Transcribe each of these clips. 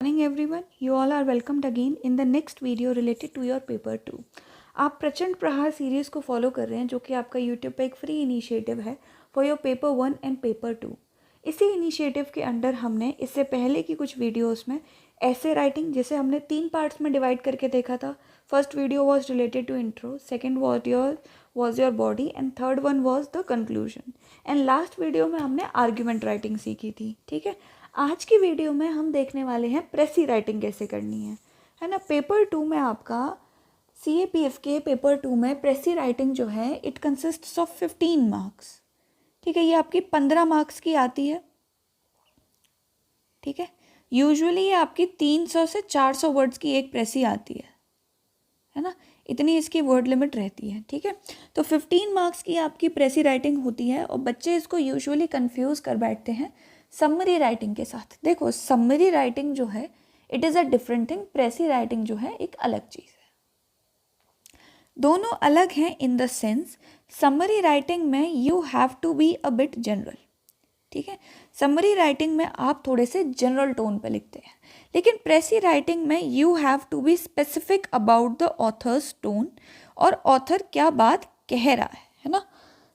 Morning everyone, you all are welcomed again in the next video related to your paper 2. आप प्रचंड प्रहार series को follow कर रहे हैं जो कि आपका यूट्यूब पे एक फ्री इनिशिएटिव है for your paper 1 and paper 2. इसी इनिशिएटिव के अंडर हमने इससे पहले की कुछ वीडियोस में ऐसे राइटिंग जिसे हमने 3 पार्ट्स में डिवाइड करके देखा था. First video was related to intro, second was your body and third one was the conclusion. And last video में हमने आर्ग्यूमेंट राइटिंग सीखी थी. ठीक है, आज की वीडियो में हम देखने वाले हैं प्रेसी राइटिंग कैसे करनी है ना. पेपर 2 में आपका CAPF के पेपर 2 में प्रेसी राइटिंग जो है इट कंसिस्ट्स ऑफ 15 मार्क्स. ठीक है, ये आपकी 15 मार्क्स की आती है. ठीक है, यूजुअली ये आपकी 300 से 400 वर्ड्स की एक प्रेसी आती है ना. इतनी इसकी वर्ड लिमिट रहती है. ठीक है, तो 15 मार्क्स की आपकी प्रेसी राइटिंग होती है और बच्चे इसको यूजुअली कंफ्यूज कर बैठते हैं समरी राइटिंग के साथ. देखो, समरी राइटिंग जो है it is a different thing, precis writing जो है एक अलग चीज़ है. दोनों अलग हैं in the sense summary writing में you have to be a bit general. ठीक है, समरी राइटिंग में आप थोड़े से जनरल टोन पे लिखते हैं, लेकिन प्रेसी राइटिंग में you have to be specific about the author's tone और ऑथर क्या बात कह रहा है ना.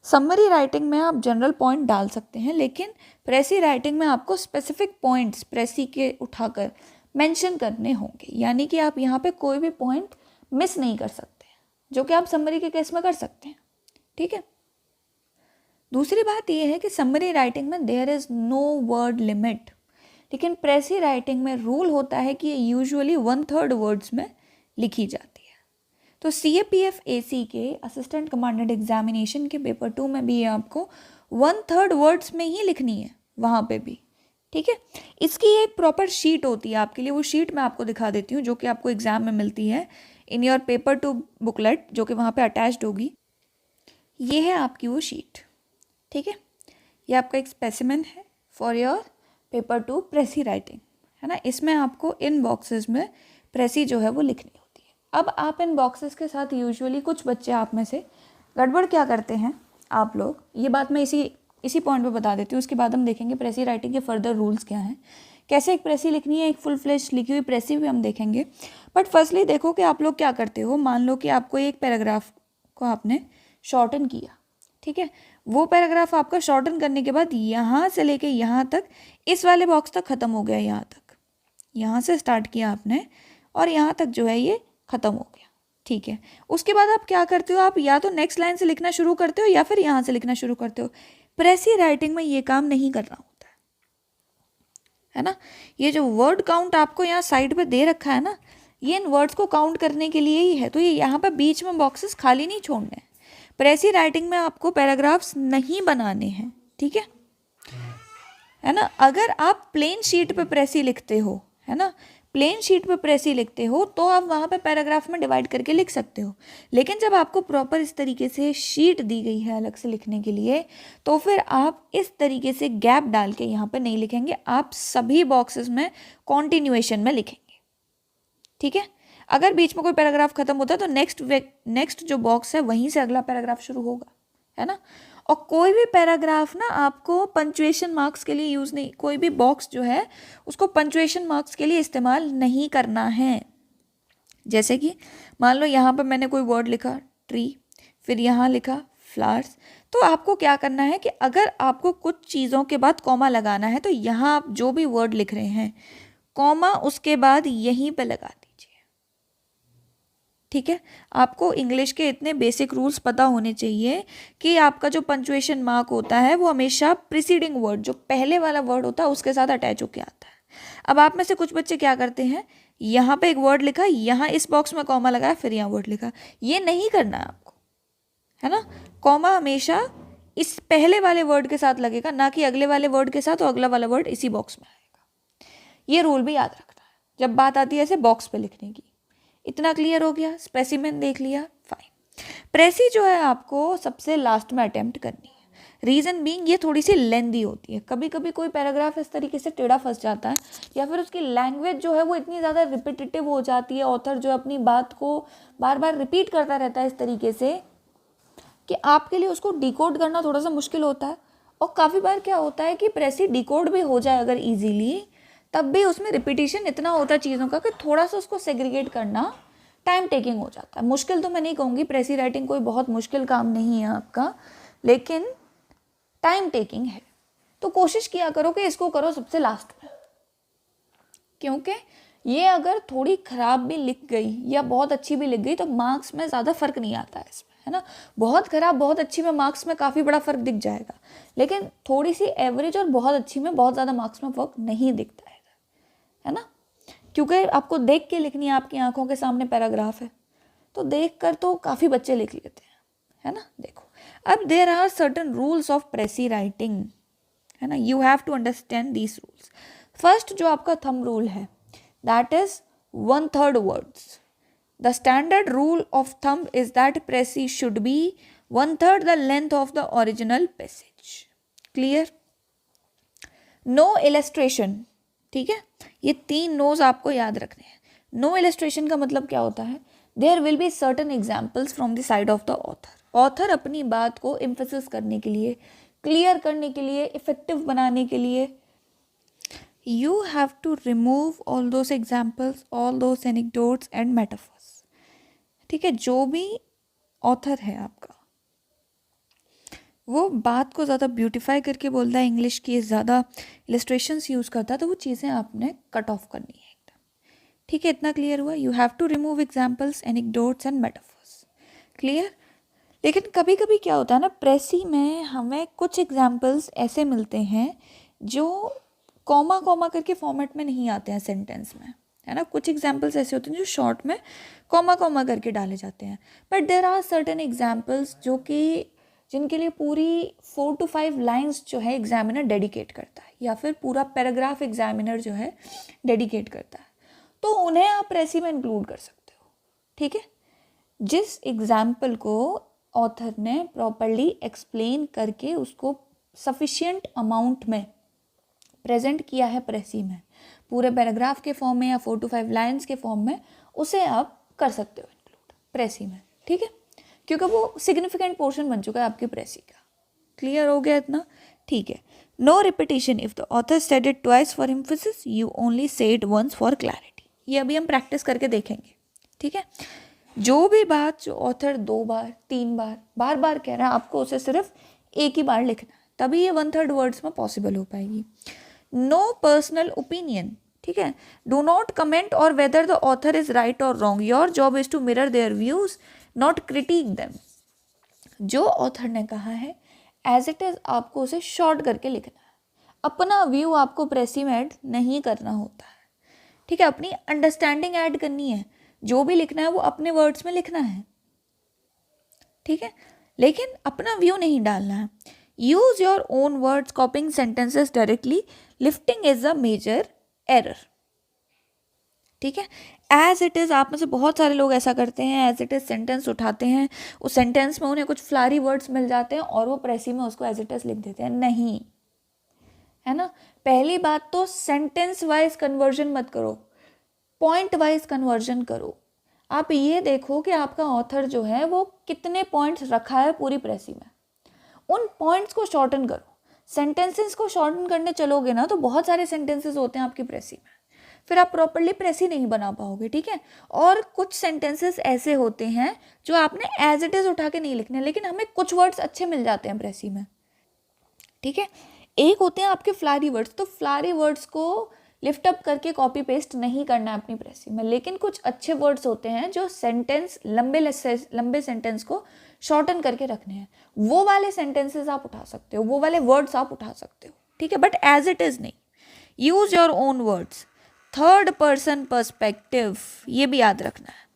समरी राइटिंग में आप जनरल पॉइंट डाल सकते हैं, लेकिन प्रेसी राइटिंग में आपको स्पेसिफिक पॉइंट्स प्रेसी के उठाकर मेंशन करने होंगे. यानी कि आप यहाँ पे कोई भी पॉइंट मिस नहीं कर सकते, जो कि आप समरी के केस में कर सकते हैं. ठीक है, दूसरी बात यह है कि समरी राइटिंग में there is no word limit, लेकिन प्रेसी राइटिंग में रूल होता है कि ये यूजुअली 1/3 वर्ड्स में लिखी जाती है. तो CAPF AC के असिस्टेंट कमांडेंट एग्जामिनेशन के पेपर 2 में भी आपको 1/3 वर्ड्स में ही लिखनी है वहाँ पे भी. ठीक है, इसकी एक प्रॉपर शीट होती है आपके लिए. वो शीट मैं आपको दिखा देती हूँ जो कि आपको एग्जाम में मिलती है इन योर पेपर 2 बुकलेट, जो कि वहाँ पे अटैच्ड होगी. ये है आपकी वो शीट. ठीक है, ये आपका एक स्पेसिमेन है फॉर योर पेपर 2 प्रेसी राइटिंग, है ना. इसमें आपको इन बॉक्सेस में प्रेसी जो है वो लिखनी होती है. अब आप इन बॉक्सेस के साथ यूजुअली कुछ बच्चे आप में से गड़बड़ क्या करते हैं आप लोग, ये बात मैं इसी पॉइंट पे बता देती हूँ. उसके बाद हम देखेंगे प्रेसी राइटिंग के फर्दर रूल्स क्या हैं, कैसे एक प्रेसी लिखनी है, एक फुल फ्लेश लिखी हुई प्रेसी भी हम देखेंगे. बट फर्स्टली देखो कि आप लोग क्या करते हो. मान लो कि आपको एक पैराग्राफ को आपने शॉर्टन किया. ठीक है, वो पैराग्राफ आपका शॉर्टन करने के बाद यहाँ से लेके यहाँ तक इस वाले बॉक्स तक ख़त्म हो गया. यहाँ तक, यहाँ से स्टार्ट किया आपने और यहाँ तक जो है ये ख़त्म हो गया. ठीक है, उसके बाद आप क्या करते हो, आप या तो नेक्स्ट लाइन से लिखना शुरू करते हो या फिर यहाँ से लिखना शुरू करते हो. प्रेसी राइटिंग में ये काम नहीं करना होता है ना. ये जो वर्ड काउंट आपको यहाँ साइड पे दे रखा है ना, ये इन वर्ड्स को काउंट करने के लिए ही है. तो ये यहाँ पे बीच में बॉक्सेस खाली नहीं छोड़ने हैं. प्रेसी राइटिंग में आपको पैराग्राफ्स नहीं बनाने हैं. ठीक है ना. अगर आप प्लेन शीट पे प्रेसी लिखते हो, है ना, प्लेन शीट पे प्रेसी लिखते हो तो आप वहाँ पे पैराग्राफ में डिवाइड करके लिख सकते हो. लेकिन जब आपको प्रॉपर इस तरीके से शीट दी गई है अलग से लिखने के लिए, तो फिर आप इस तरीके से गैप डाल के यहाँ पे नहीं लिखेंगे, आप सभी बॉक्सेस में कॉन्टिन्यूएशन में लिखेंगे. ठीक है, अगर बीच में कोई पैराग्राफ खत्म होता है तो नेक्स्ट जो बॉक्स है वहीं से अगला पैराग्राफ शुरू होगा, है ना. और कोई भी पैराग्राफ ना आपको पंचुएशन मार्क्स के लिए यूज़ नहीं, कोई भी बॉक्स जो है उसको पंचुएशन मार्क्स के लिए इस्तेमाल नहीं करना है. जैसे कि मान लो यहाँ पे मैंने कोई वर्ड लिखा ट्री, फिर यहाँ लिखा फ्लावर्स, तो आपको क्या करना है कि अगर आपको कुछ चीज़ों के बाद कॉमा लगाना है तो यहाँ आप जो भी वर्ड लिख रहे हैं कॉमा उसके बाद यहीं पे लगा दीजिए. ठीक है, आपको इंग्लिश के इतने बेसिक रूल्स पता होने चाहिए कि आपका जो पंचुएशन मार्क होता है वो हमेशा प्रीसीडिंग वर्ड, जो पहले वाला वर्ड होता है उसके साथ अटैच होकर आता है. अब आप में से कुछ बच्चे क्या करते हैं, यहाँ पे एक वर्ड लिखा, यहाँ इस बॉक्स में कॉमा लगाया, फिर यहाँ वर्ड लिखा. ये नहीं करना है आपको, है ना. कॉमा हमेशा इस पहले वाले वर्ड के साथ लगेगा, ना कि अगले वाले वर्ड के साथ, और अगला वाला वर्ड इसी बॉक्स में आएगा. ये रूल भी याद रखना है जब बात आती है ऐसे बॉक्स पे लिखने की. इतना क्लियर हो गया, स्पेसिमेन देख लिया, फाइन. प्रेसी जो है आपको सबसे लास्ट में अटेम्प्ट करनी है. रीज़न बीइंग ये थोड़ी सी लेंदी होती है. कभी कभी कोई पैराग्राफ इस तरीके से टेढ़ा फंस जाता है, या फिर उसकी लैंग्वेज जो है वो इतनी ज़्यादा रिपीटेटिव हो जाती है, ऑथर जो अपनी बात को बार बार रिपीट करता रहता है इस तरीके से कि आपके लिए उसको डिकोड करना थोड़ा सा मुश्किल होता है. और काफ़ी बार क्या होता है कि प्रेसी डिकोड भी हो जाए अगर ईजीली, तब भी उसमें रिपीटिशन इतना होता है चीज़ों का कि थोड़ा सा उसको सेग्रीगेट करना टाइम टेकिंग हो जाता है। मुश्किल तो मैं नहीं कहूँगी, प्रेसी राइटिंग कोई बहुत मुश्किल काम नहीं है आपका, लेकिन टाइम टेकिंग है। तो कोशिश किया करो कि इसको करो सबसे लास्ट में, क्योंकि ये अगर थोड़ी ख़राब भी लिख गई या बहुत अच्छी भी लिख गई तो मार्क्स में ज़्यादा फ़र्क नहीं आता है इसमें, है ना। बहुत ख़राब बहुत अच्छी में मार्क्स में काफ़ी बड़ा फ़र्क दिख जाएगा, लेकिन थोड़ी सी एवरेज और बहुत अच्छी में बहुत ज़्यादा मार्क्स में फ़र्क नहीं दिखता है ना। क्योंकि आपको देख के लिखनी है, आपकी आंखों के सामने पैराग्राफ है, तो देख कर तो काफ़ी बच्चे लिख लेते हैं, है ना। देखो, अब there are certain rules of precis writing, है ना। You have to understand these rules. First जो आपका थंब रूल है, that is 1/3 words. The standard rule of thumb is that precis should be 1/3 the length of the original passage. Clear? No illustration, ठीक है। ये 3 knows आपको याद रखने हैं। नो इलस्ट्रेशन का मतलब क्या होता है? There will be certain examples from the side of the author. Author अपनी बात को एम्फेसिस करने के लिए, क्लियर करने के लिए, इफेक्टिव बनाने के लिए, you have to remove all those examples, all those anecdotes and metaphors. ठीक है, जो भी ऑथर है आपका, वो बात को ज़्यादा ब्यूटिफाई करके बोलता है, इंग्लिश की ज़्यादा इलस्ट्रेशंस यूज़ करता है, तो वो चीज़ें आपने कट ऑफ करनी है एकदम। ठीक है, इतना क्लियर हुआ? You have to remove examples, anecdotes and metaphors. Clear? लेकिन कभी कभी क्या होता है ना, प्रेसी में हमें कुछ एग्जाम्पल्स ऐसे मिलते हैं जो कॉमा कॉमा करके फॉर्मेट में नहीं आते हैं सेंटेंस में, है ना। कुछ एग्जाम्पल्स ऐसे होते हैं जो शॉर्ट में कॉमा कॉमा करके डाले जाते हैं, but there are certain examples जो कि जिनके लिए पूरी 4 to 5 लाइंस जो है एग्जामिनर डेडिकेट करता है, या फिर पूरा पैराग्राफ एग्जामिनर जो है डेडिकेट करता है, तो उन्हें आप प्रेसी में इंक्लूड कर सकते हो। ठीक है, जिस एग्जाम्पल को ऑथर ने प्रॉपरली एक्सप्लेन करके उसको सफिशिएंट अमाउंट में प्रेजेंट किया है प्रेसी में, पूरे पैराग्राफ के फॉर्म में या 4 to 5 लाइंस के फॉर्म में, उसे आप कर सकते हो इंक्लूड प्रेसी में। ठीक है, क्योंकि वो सिग्निफिकेंट पोर्शन बन चुका है आपकी प्रेसी का। क्लियर हो गया इतना? ठीक है। No repetition if the author said it twice for emphasis, you only say it once for clarity. ये अभी हम प्रैक्टिस करके देखेंगे। ठीक है, जो भी बात जो ऑथर 2 बार 3 बार बार बार कह रहा है, आपको उसे सिर्फ एक ही बार लिखना है, तभी ये 1/3 वर्ड्स में पॉसिबल हो पाएगी। नो पर्सनल ओपिनियन, ठीक है। Do not comment or whether the author is right or wrong, your job is to mirror their views, not critic them. जो ऑथर ने कहा है एज इट इज आपको उसे शॉर्ट करके लिखना है, अपना व्यू आपको प्रेसी में ऐड नहीं करना होता है। ठीक है, अपनी अंडरस्टैंडिंग ऐड करनी है, जो भी लिखना है वो अपने वर्ड्स में लिखना है। ठीक है, लेकिन अपना व्यू नहीं डालना है। Use your own words, copying sentences directly, lifting is a major error. ठीक है, एज इट इज़ आप में से बहुत सारे लोग ऐसा करते हैं, एज इट इज़ सेंटेंस उठाते हैं, उस सेंटेंस में उन्हें कुछ फ्लारी वर्ड्स मिल जाते हैं और वो प्रेसी में उसको एज इट इज़ लिख देते हैं। नहीं, है ना। पहली बात तो सेंटेंस वाइज कन्वर्जन मत करो, पॉइंट वाइज कन्वर्जन करो। आप ये देखो कि आपका ऑथर जो है वो कितने पॉइंट्स रखा है पूरी प्रेसी में, उन पॉइंट्स को शॉर्टन करो। सेंटेंसेस को शॉर्टन करने चलोगे ना तो बहुत सारे सेंटेंसेस होते हैं आपकी प्रेसी में, फिर आप प्रॉपरली प्रेसी नहीं बना पाओगे। ठीक है, और कुछ सेंटेंसेस ऐसे होते हैं जो आपने एज इट इज़ उठा के नहीं लिखने, लेकिन हमें कुछ वर्ड्स अच्छे मिल जाते हैं प्रेसी में। ठीक है, एक होते हैं आपके फ्लारी वर्ड्स, तो फ्लारी वर्ड्स को लिफ्ट अप करके कॉपी पेस्ट नहीं करना है अपनी प्रेसी में, लेकिन कुछ अच्छे वर्ड्स होते हैं जो सेंटेंस लंबे सेंटेंस को शॉर्टन करके रखने हैं, वो वाले सेंटेंसेस आप उठा सकते हो, वो वाले वर्ड्स आप उठा सकते हो। ठीक है, बट एज इट इज़ नहीं। Use your own words, third person perspective, ये भी याद रखना है।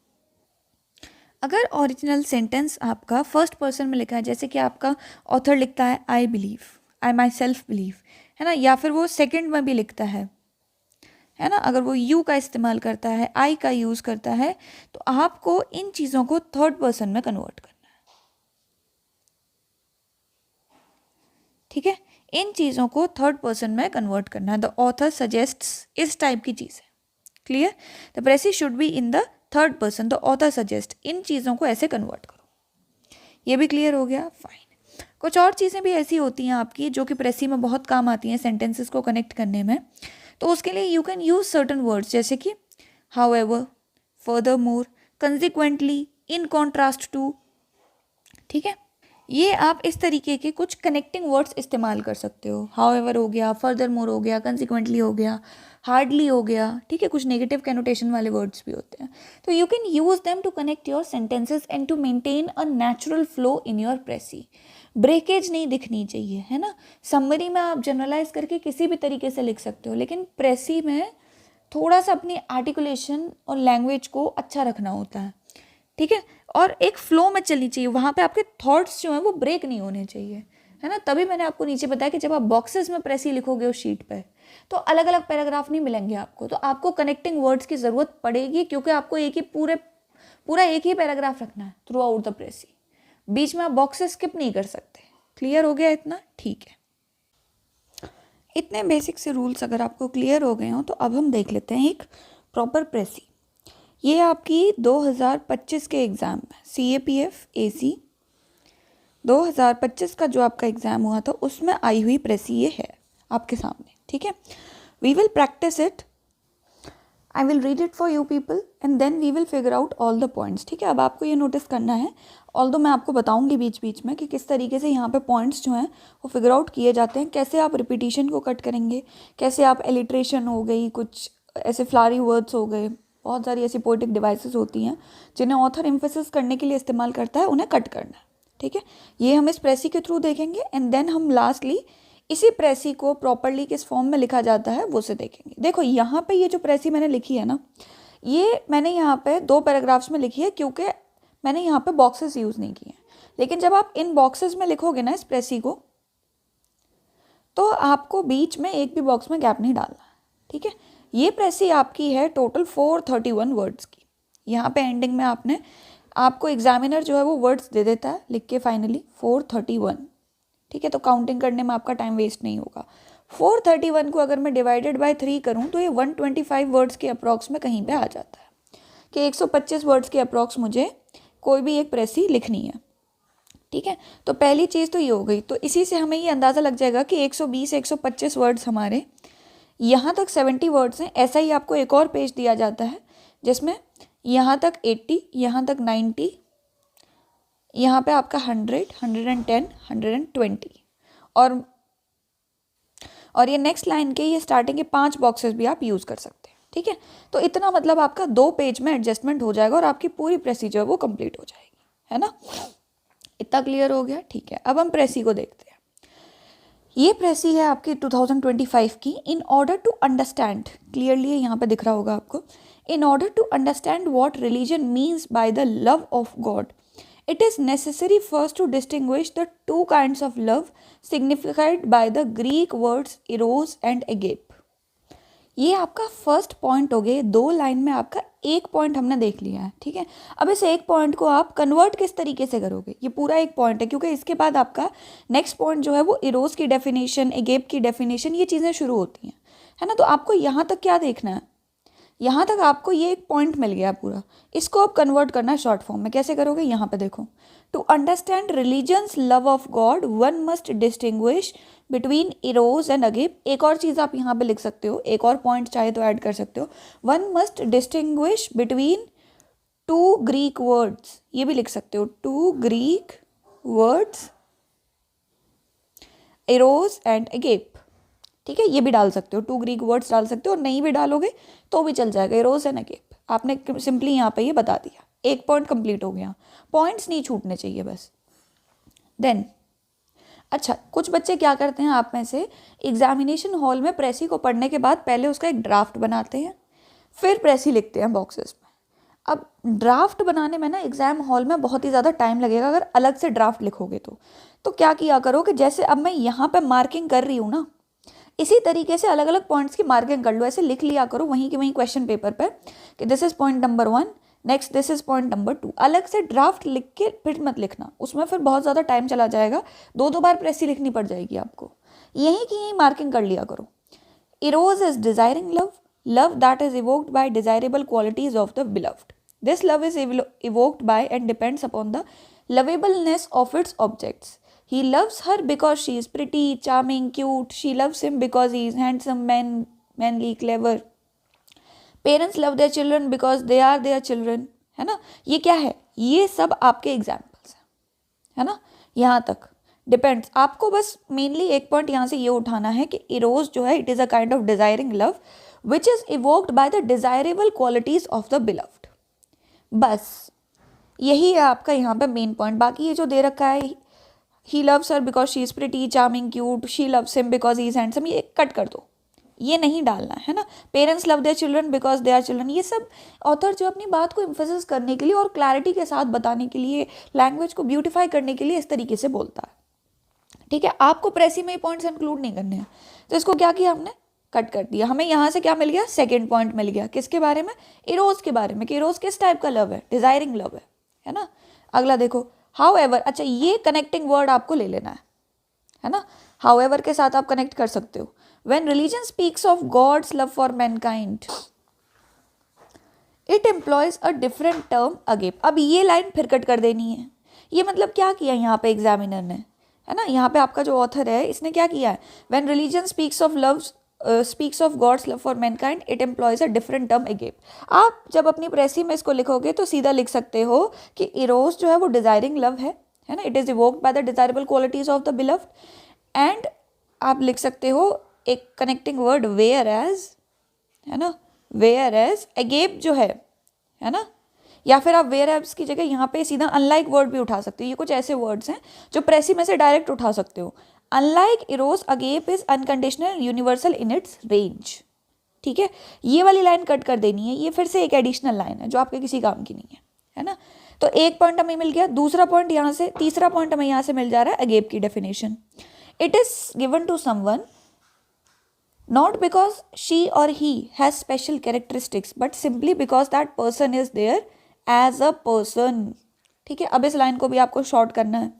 अगर ओरिजिनल सेंटेंस आपका फर्स्ट पर्सन में लिखा है, जैसे कि आपका ऑथर लिखता है I believe, I my self believe, है ना, या फिर वो सेकंड में भी लिखता है ना, अगर वो यू का इस्तेमाल करता है, आई का यूज़ करता है, तो आपको इन चीज़ों को थर्ड पर्सन में कन्वर्ट करना है। ठीक है, इन चीज़ों को थर्ड पर्सन में कन्वर्ट करना है। द ऑथर सजेस्ट्स, इस टाइप की चीज़ है। Clear? The precis should be in the third person, the author suggest, इन चीज़ों को ऐसे कन्वर्ट करो। ये भी क्लियर हो गया? फाइन। कुछ और चीज़ें भी ऐसी होती हैं आपकी जो कि प्रेसी में बहुत काम आती हैं सेंटेंसेस को कनेक्ट करने में। तो उसके लिए you can use certain words जैसे कि however, furthermore, consequently, in contrast to. ठीक है, ये आप इस तरीके के कुछ कनेक्टिंग वर्ड्स इस्तेमाल कर सकते हो। हाउएवर हो गया, फर्दरमोर हो गया, कंसिक्वेंटली हो गया, हार्डली हो गया। ठीक है, कुछ नेगेटिव कैनोटेशन वाले वर्ड्स भी होते हैं, तो you can use them to connect your sentences and to maintain a natural flow in your precis. Breakage नहीं दिखनी चाहिए, है ना। समरी में आप जनरलाइज करके किसी भी तरीके से लिख सकते हो, लेकिन प्रेसी में थोड़ा सा अपनी आर्टिकुलेशन और लैंग्वेज को अच्छा रखना होता है। ठीक है, और एक फ्लो में चलनी चाहिए, वहाँ पे आपके थॉट्स जो हैं वो ब्रेक नहीं होने चाहिए, है ना। तभी मैंने आपको नीचे बताया कि जब आप बॉक्सेस में प्रेसी लिखोगे उस शीट पे, तो अलग अलग पैराग्राफ नहीं मिलेंगे आपको, तो आपको कनेक्टिंग वर्ड्स की ज़रूरत पड़ेगी, क्योंकि आपको एक ही पूरा एक ही पैराग्राफ रखना है थ्रू आउट द प्रेसी। बीच में आप बॉक्सेस स्किप नहीं कर सकते। क्लियर हो गया इतना? ठीक है, इतने बेसिक से रूल्स अगर आपको क्लियर हो गए हो तो अब हम देख लेते हैं एक प्रॉपर प्रेसी। ये आपकी 2025 के एग्ज़ाम में CAPF AC 2025 का जो आपका एग्ज़ाम हुआ था उसमें आई हुई प्रेसी ये है आपके सामने। ठीक है, we will practice it, I will read it for you people and then we will figure out all the points. ठीक है, अब आपको ये नोटिस करना है, ऑल्दो मैं आपको बताऊंगी बीच बीच में कि किस तरीके से यहाँ पे पॉइंट्स जो हैं वो फिगर आउट किए जाते हैं, कैसे आप रिपीटिशन को कट करेंगे, कैसे आप एलिट्रेशन हो गई, कुछ ऐसे फ्लारी वर्ड्स हो गए, बहुत सारी ऐसी पोएटिक डिवाइसेस होती हैं जिन्हें ऑथर एम्फेसिस करने के लिए इस्तेमाल करता है, उन्हें कट करना है। ठीक है, ये हम इस प्रेसी के थ्रू देखेंगे एंड देन हम लास्टली इसी प्रेसी को प्रॉपरली किस फॉर्म में लिखा जाता है वो से देखेंगे। देखो यहाँ पे ये जो प्रेसी मैंने लिखी है ना, ये मैंने यहाँ पे 2 पैराग्राफ्स में लिखी है क्योंकि मैंने यहाँ पे बॉक्सेस यूज़ नहीं किए हैं। लेकिन जब आप इन बॉक्सेस में लिखोगे ना इस प्रेसी को, तो आपको बीच में एक भी बॉक्स में गैप नहीं डालना। ठीक है, ये प्रेसी आपकी है टोटल 431 वर्ड्स की। यहाँ पे एंडिंग में आपको एग्जामिनर जो है वो वर्ड्स दे देता है लिख के फाइनली 431। ठीक है, तो काउंटिंग करने में आपका टाइम वेस्ट नहीं होगा। 431 को अगर मैं डिवाइडेड बाय 3 करूँ तो ये 125 वर्ड्स के अप्रॉक्स में कहीं पे आ जाता है कि 125 वर्ड्स के अप्रॉक्स मुझे कोई भी एक प्रेसी लिखनी है। ठीक है, तो पहली चीज़ तो ये हो गई। तो इसी से हमें ये अंदाज़ा लग जाएगा कि 120-125 वर्ड्स हमारे यहाँ तक 70 वर्ड्स हैं। ऐसा ही आपको एक और पेज दिया जाता है जिसमें यहाँ तक 80, यहाँ तक 90, यहाँ पे आपका 100, 110, 120 और ये नेक्स्ट लाइन के ये स्टार्टिंग के 5 बॉक्सेस भी आप यूज़ कर सकते हैं। ठीक है, तो इतना मतलब आपका 2 पेज में एडजस्टमेंट हो जाएगा और आपकी पूरी प्रेसी जो है वो कंप्लीट हो जाएगी, है ना। इतना क्लियर हो गया? ठीक है, अब हम प्रेसी को देखते हैं। ये प्रेसी है आपकी 2025 की। In order to understand, clearly यहाँ पे दिख रहा होगा आपको, in order to understand what religion means by the love of God, it is necessary first to distinguish the 2 kinds of love signified by the Greek words eros and agape। ये आपका first point हो गया। 2 line में आपका एक point हमने देख लिया है। ठीक है, अब इस एक पॉइंट को आप कन्वर्ट किस तरीके से करोगे, ये पूरा एक पॉइंट है क्योंकि इसके बाद आपका नेक्स्ट पॉइंट जो है वो इरोस की डेफिनेशन, एगेप की डेफिनेशन, ये चीज़ें शुरू होती हैं, है ना। तो आपको यहाँ तक क्या देखना है, यहाँ तक आपको ये एक पॉइंट मिल गया पूरा, इसको आप कन्वर्ट करना है शॉर्ट फॉर्म में। कैसे करोगे, यहाँ पे देखो, to understand religion's love of God one must distinguish between eros and agape. एक और चीज़ आप यहाँ पे लिख सकते हो, एक और पॉइंट चाहे तो ऐड कर सकते हो, one must distinguish between 2 Greek words, ये भी लिख सकते हो, 2 ग्रीक वर्ड्स इरोस एंड अगेप। ठीक है, ये भी डाल सकते हो, 2 ग्रीक वर्ड्स डाल सकते हो, और नहीं भी डालोगे तो भी चल जाएगा, इरोस एंड अगेप। आपने सिंपली यहाँ पे ये बता दिया, एक पॉइंट कंप्लीट हो गया। पॉइंट्स नहीं छूटने चाहिए बस। देन अच्छा, कुछ बच्चे क्या करते हैं आप में से, एग्जामिनेशन हॉल में प्रेसी को पढ़ने के बाद पहले उसका एक ड्राफ्ट बनाते हैं, फिर प्रेसी लिखते हैं बॉक्सेस में। अब ड्राफ्ट बनाने में ना एग्जाम हॉल में बहुत ही ज़्यादा टाइम लगेगा अगर अलग से ड्राफ्ट लिखोगे तो क्या किया करो कि जैसे अब मैं यहाँ पे मार्किंग कर रही हूँ ना, इसी तरीके से अलग अलग पॉइंट्स की मार्किंग कर लो, ऐसे लिख लिया करो वहीं के वहीं क्वेश्चन पेपर पर कि this is point number 1, next this is point number 2। अलग से ड्राफ्ट लिख के फिर मत लिखना, उसमें फिर बहुत ज़्यादा टाइम चला जाएगा, 2 बार प्रेसी लिखनी पड़ जाएगी आपको। यहीं की यहीं मार्किंग कर लिया करो। Eros is desiring love, love that is evoked by desirable qualities of the beloved. This love is evoked by and depends upon the lovableness of its objects. He loves her because she is pretty, charming, cute. She loves him because he is handsome man, manly, clever. Parents love their children because they are their children, है ना। ये क्या है, ये सब आपके examples हैं, है ना। यहाँ तक डिपेंड्स, आपको बस मेनली एक पॉइंट यहाँ से ये उठाना है कि इरोज जो है it is a kind of desiring love which is evoked by the desirable qualities of the beloved. बस यही है आपका यहाँ पे मेन पॉइंट। बाकी ये जो दे रखा है he loves her because she is pretty, charming, cute, she loves him because he is handsome, ये कट कर दो, ये नहीं डालना है ना। Parents love their children because they are children, ये सब ऑथर जो अपनी बात को एम्फेसिस करने के लिए और क्लैरिटी के साथ बताने के लिए, लैंग्वेज को ब्यूटिफाई करने के लिए इस तरीके से बोलता है, ठीक है। आपको प्रेसी में ये पॉइंट्स इंक्लूड नहीं करने हैं, तो इसको क्या किया हमने, कट कर दिया। हमें यहाँ से क्या मिल गया, सेकेंड पॉइंट मिल गया, किसके बारे में, इरोज के बारे में, कि इरोज किस टाइप का लव है, डिजायरिंग लव है ना। अगला देखो, हाउ एवर, अच्छा ये कनेक्टिंग वर्ड आपको ले लेना है ना। हाउ एवर के साथ आप कनेक्ट कर सकते हो। When religion speaks of God's love for mankind it employs a different term agape. अब ये लाइन फिर कट कर देनी है। ये मतलब क्या किया यहाँ पे एग्जामिनर ने, है ना। यहाँ पे आपका जो ऑथर है इसने क्या किया है, when religion speaks of love speaks of God's love for mankind it employs a different term agape. आप जब अपनी प्रेसी में इसको लिखोगे तो सीधा लिख सकते हो कि इरोस जो है वो डिजायरिंग लव है ना। It is evoked by the desirable qualities of the beloved, and आप लिख सकते हो एक कनेक्टिंग वर्ड वेयर एज, है ना। वेयर एज अगेप जो है ना, या फिर आप वेयर एज की जगह यहाँ पे सीधा अनलाइक वर्ड भी उठा सकते हो। ये कुछ ऐसे वर्ड्स हैं जो प्रेसी में से डायरेक्ट उठा सकते हो। Unlike eros agape is unconditional universal in its range, ठीक है। ये वाली लाइन कट कर देनी है, ये फिर से एक एडिशनल लाइन है जो आपके किसी काम की नहीं है ना। तो एक पॉइंट हमें मिल गया, दूसरा पॉइंट यहाँ से, तीसरा पॉइंट हमें यहाँ से मिल जा रहा है अगेप की definition. It is given to someone not because she or he has special characteristics but simply because that person is there as a person, ठीक है। अब इस लाइन को भी आपको शॉर्ट करना है।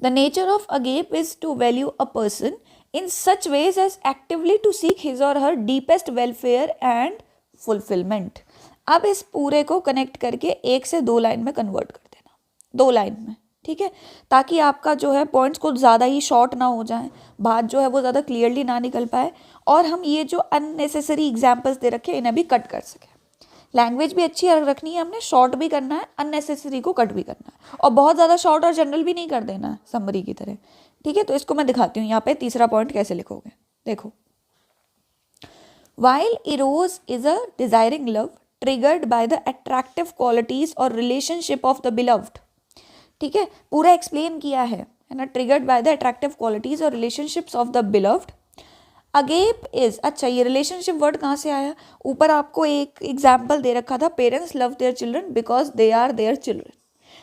The nature of agape is to value a person in such ways as actively to seek his or her deepest welfare and fulfillment। अब इस पूरे को कनेक्ट करके एक से दो लाइन में कन्वर्ट कर देना, दो लाइन में, ठीक है, ताकि आपका जो है पॉइंट्स कुछ ज़्यादा ही शॉर्ट ना हो जाए, बात जो है वो ज़्यादा क्लियरली ना निकल पाए, और हम ये जो अननेसेसरी एग्जाम्पल्स दे रखे इन्हें भी कट कर सकें। लैंग्वेज भी अच्छी रखनी है हमने, शॉर्ट भी करना है, अननेसेसरी को कट भी करना है, और बहुत ज़्यादा शॉर्ट और जनरल भी नहीं कर देना है समरी की तरह, ठीक है। तो इसको मैं दिखाती हूँ यहाँ पे तीसरा पॉइंट कैसे लिखोगे, देखो। While eros is a desiring love triggered by the attractive qualities or relationship of the beloved, ठीक है, पूरा एक्सप्लेन किया है ना। Triggered by the attractive qualities or relationships of the beloved. Agape is, अच्छा ये रिलेशनशिप वर्ड कहाँ से आया, ऊपर आपको एक एग्जाम्पल दे रखा था, parents love their children because they are their children,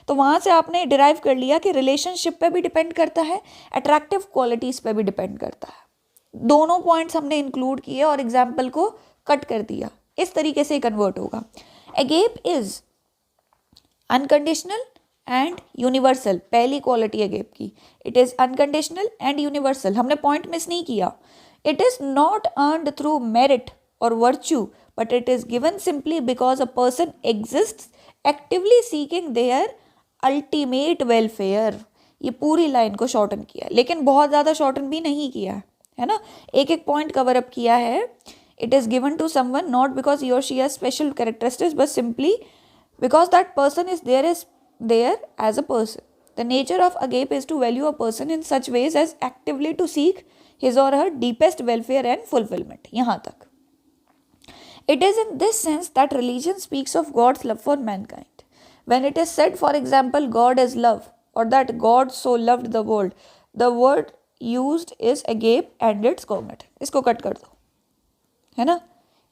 तो वहाँ से आपने डिराइव कर लिया कि रिलेशनशिप पे भी डिपेंड करता है, अट्रैक्टिव क्वालिटीज पे भी डिपेंड करता है। दोनों पॉइंट्स हमने इंक्लूड किए और एग्जाम्पल को कट कर दिया, इस तरीके से कन्वर्ट होगा। Agape is unconditional and universal, पहली क्वालिटी अगेप की, it is unconditional and universal, हमने पॉइंट मिस नहीं किया। It is not earned through merit or virtue but it is given simply because a person exists actively seeking their ultimate welfare. ये पूरी line को shorten किया, लेकिन बहुत ज़्यादा शॉर्टन भी नहीं किया है ना, एक एक पॉइंट कवर अप किया है। It is given to someone not because he or she has special characteristics but simply because that person is there as a person. The nature of agape is to value a person in such ways as actively to seek his or her deepest welfare and fulfillment. यहाँ तक। It is in this sense that religion speaks of God's love for mankind. When it is said, for example, God is love, or that God so loved the world, the word used is agape and its cognate. इसको cut कर दो, है ना।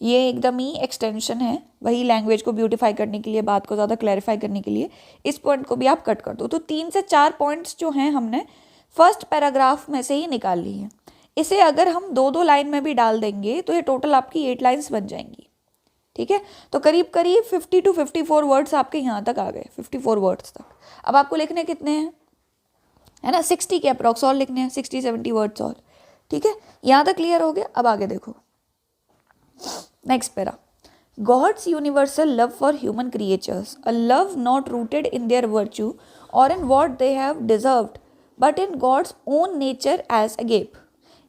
ये एकदम ही extension है, वही language को ब्यूटीफाई करने के लिए, बात को ज़्यादा क्लैरिफाई करने के लिए, इस पॉइंट को भी आप कट कर दो। तो 3 से 4 पॉइंट्स जो हैं हमने फर्स्ट पैराग्राफ में से ही निकाल ली हैं। इसे अगर हम 2-2 लाइन में भी डाल देंगे तो ये टोटल आपकी 8 लाइन्स बन जाएंगी, ठीक है। तो करीब करीब 50 to 54 वर्ड्स आपके यहाँ तक आ गए, 54 वर्ड्स तक। अब आपको लिखने कितने हैं, है ना, 60 के अप्रॉक्स और लिखने हैं, 60-70 वर्ड्स और, ठीक है। यहाँ तक क्लियर हो गया। अब आगे देखो next para. God's universal love for human creatures, a love not rooted in their virtue or in what they have deserved, but in God's own nature as agape,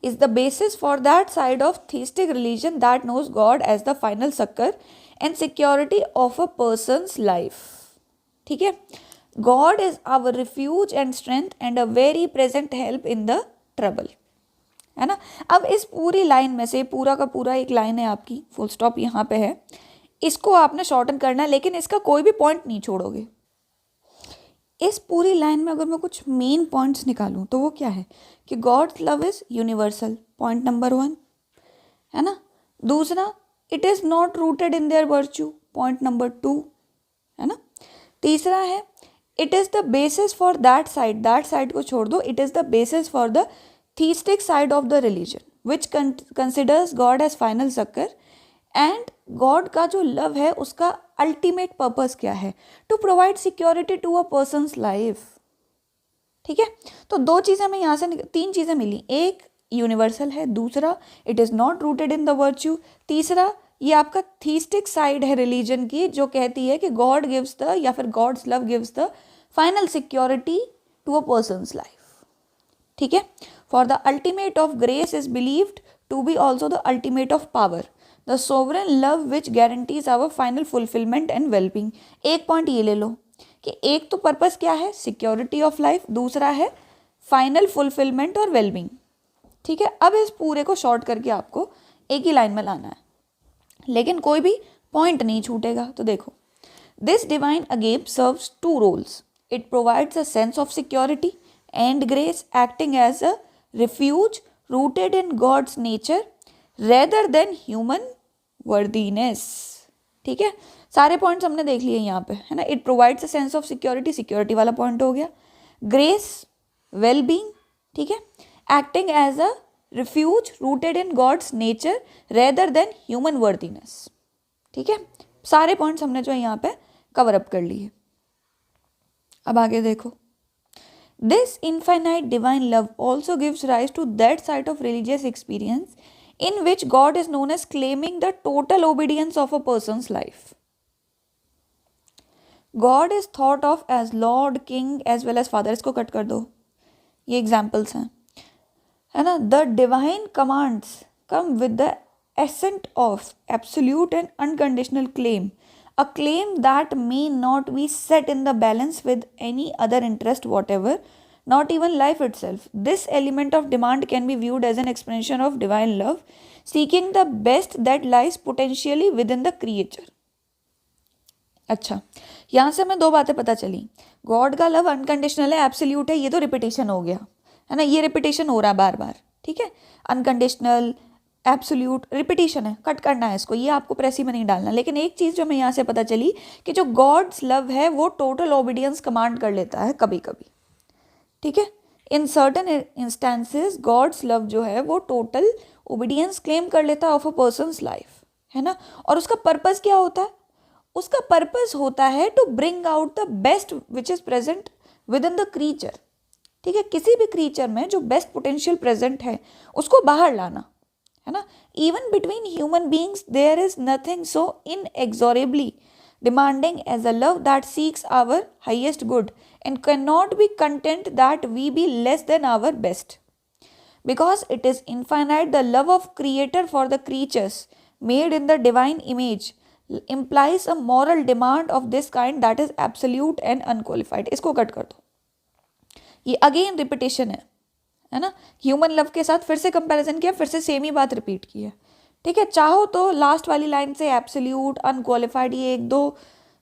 is the basis for that side of theistic religion that knows God as the final succor and security of a person's life. ठीक है, God is our refuge and strength and a very present help in the trouble. है ना. अब इस पूरी line में से पूरा का पूरा एक लाइन है आपकी, फुल स्टॉप यहाँ पे है, इसको आपने शॉर्टन करना है, लेकिन इसका कोई भी पॉइंट नहीं छोड़ोगे. इस पूरी लाइन में अगर मैं कुछ मेन पॉइंट्स निकालूं तो वो क्या है कि God's love is universal, point number 1, है ना. दूसरा, it is not rooted in their virtue, point number 2, है ना. तीसरा है, it is the basis for that side को छोड़ दो, it is the basis for the theistic side of the religion which considers God as final succor. And God का जो love है उसका अल्टीमेट पर्पस क्या है, to provide security to a person's life. ठीक है, तो 2 चीज़ें हमें यहाँ से 3 चीज़ें मिली. एक यूनिवर्सल है, दूसरा it is not rooted in the virtue, तीसरा ये आपका थीस्टिक साइड है रिलीजन की जो कहती है कि गॉड गिव्स द, या फिर God's love gives the final security to a person's life. ठीक है, for the ultimate of grace is believed to be also the ultimate of power, the sovereign love which guarantees our final fulfilment and wellbeing. एक point ये ले लो कि एक तो purpose क्या है, सिक्योरिटी ऑफ लाइफ, दूसरा है फाइनल फुलफिलमेंट और वेलबींग. ठीक है, अब इस पूरे को शॉर्ट करके आपको एक ही लाइन में लाना है, लेकिन कोई भी पॉइंट नहीं छूटेगा. तो देखो, this divine agape serves 2 roles. It provides a sense of security and grace, acting as a refuge rooted in God's nature rather than human worthiness. ठीक है, सारे पॉइंट्स हमने देख लिए यहाँ पे, है ना. It provides a sense of security, security वाला पॉइंट हो गया. ग्रेस, वेल बींग, ठीक है. Acting as a refuge rooted in God's nature rather than human worthiness. ठीक है, सारे पॉइंट्स हमने जो है यहाँ पे कवर अप कर लिए. अब आगे देखो, this infinite divine love also gives rise to that side of religious experience in which God is known as claiming the total obedience of a person's life. God is thought of as Lord, King as well as Father. इसको cut कर दो, ये examples हैं, है ना. The divine commands come with the essence of absolute and unconditional claim, a claim that may not be set in the balance with any other interest whatever, not even life itself. This element of demand can be viewed as an expression of divine love, seeking the best that lies potentially within the creature. अच्छा, यहाँ से हमें 2 बातें पता चली. God का love unconditional है, absolute है, ये तो रिपीटेशन हो गया, है ना. ये रिपीटेशन हो रहा है बार बार. ठीक है, अनकंडीशनल, एब्सोल्यूट, रिपीटेशन है, कट करना है इसको, ये आपको प्रेसी में नहीं डालना. लेकिन एक चीज़ जो हमें यहाँ से पता चली कि जो गॉड्स लव है वो टोटल ओबीडियंस कमांड कर लेता है कभी कभी. ठीक है, in certain instances God's love जो है वो टोटल ओबीडियंस क्लेम कर लेता है ऑफ अ पर्सन्स लाइफ, है ना. और उसका पर्पस क्या होता है, उसका पर्पस होता है to bring out the best which is present within the creature. ठीक है, किसी भी क्रीचर में जो बेस्ट पोटेंशियल प्रेजेंट है उसको बाहर लाना, है ना. Even between human beings there is nothing so inexorably demanding as a love that seeks our highest good and cannot be content that we be less than our best. Because it is infinite, the love of Creator for the creatures made in the divine image implies a moral demand of this kind that is absolute and unqualified. इसको cut कर दो, ये again repetition है ना. Human love के साथ फिर से कंपैरिजन किया, फिर से सेम ही बात रिपीट की है. ठीक है, चाहो तो लास्ट वाली लाइन से एब्सोल्यूट, अनक्वालिफाइड, ये 1-2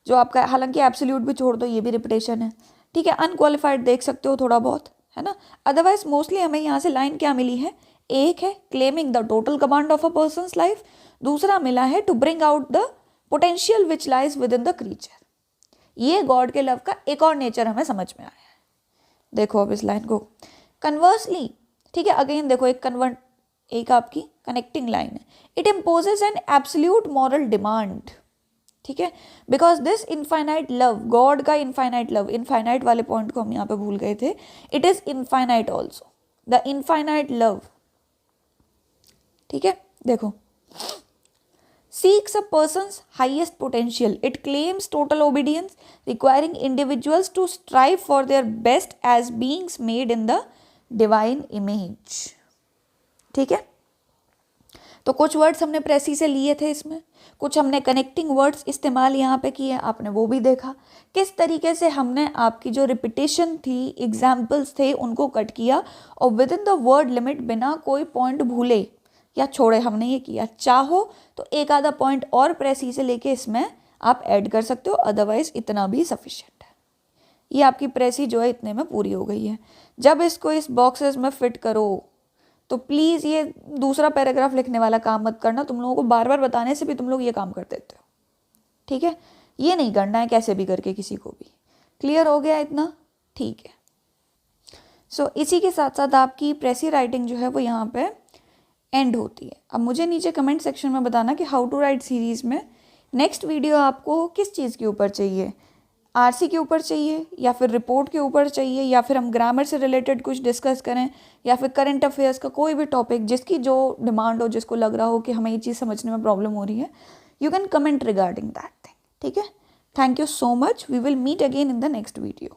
जो आपका, हालांकि एब्सोल्यूट भी छोड़ दो, ये भी रिपीटेशन है. ठीक है, अनक्वालिफाइड देख सकते हो थोड़ा बहुत, है ना. अदरवाइज मोस्टली हमें यहाँ से लाइन क्या मिली है, एक है claiming the total command of a person's life, दूसरा मिला है to bring out the potential which lies within the creature. ये गॉड के लव का एक और नेचर हमें समझ में आया है. देखो अब इस लाइन को कन्वर्सली, ठीक है, अगेन देखो एक आपकी कनेक्टिंग लाइन है. It imposes an absolute moral demand. ठीक है, because this infinite love, God का इनफाइनाइट लव, इनफाइनाइट वाले पॉइंट को हम यहाँ पे भूल गए थे. It is infinite also, the infinite love. ठीक है, देखो, seeks a person's highest potential. It claims total obedience, requiring individuals to strive for their best as beings made in the divine image. ठीक है। तो कुछ वर्ड्स हमने प्रेसी से लिए थे इसमें, कुछ हमने कनेक्टिंग वर्ड्स इस्तेमाल यहाँ पे किए, आपने वो भी देखा किस तरीके से हमने आपकी जो रिपीटेशन थी, एग्जाम्पल्स थे, उनको कट किया और with in the word limit बिना कोई पॉइंट भूले या छोड़े हमने ये किया। चाहो तो एक आधा पॉइंट और प्रेसी से लेके इसमें आप ऐड कर सकते हो, अदरवाइज इतना भी सफिशिएंट है। ये आपकी प्रेसी जो है इतने में पूरी हो गई है। जब इसको इस बॉक्सेस में फिट करो तो प्लीज़ ये दूसरा पैराग्राफ लिखने वाला काम मत करना, तुम लोगों को बार बार बताने से भी तुम लोग ये काम कर देते हो, ठीक है। ये नहीं करना है कैसे भी करके किसी को भी। क्लियर हो गया इतना? ठीक है। सो इसी के साथ साथ आपकी प्रेसी राइटिंग जो है वो यहाँ पे एंड होती है। अब मुझे नीचे कमेंट सेक्शन में बताना कि हाउ टू राइट सीरीज़ में नेक्स्ट वीडियो आपको किस चीज़ के ऊपर चाहिए, आरसी के ऊपर चाहिए या फिर रिपोर्ट के ऊपर चाहिए, या फिर हम ग्रामर से रिलेटेड कुछ डिस्कस करें, या फिर करंट अफेयर्स का कोई भी टॉपिक जिसकी जो डिमांड हो, जिसको लग रहा हो कि हमें ये चीज़ समझने में प्रॉब्लम हो रही है, you can comment regarding that thing, ठीक है। Thank you so much, we will meet again in the next video.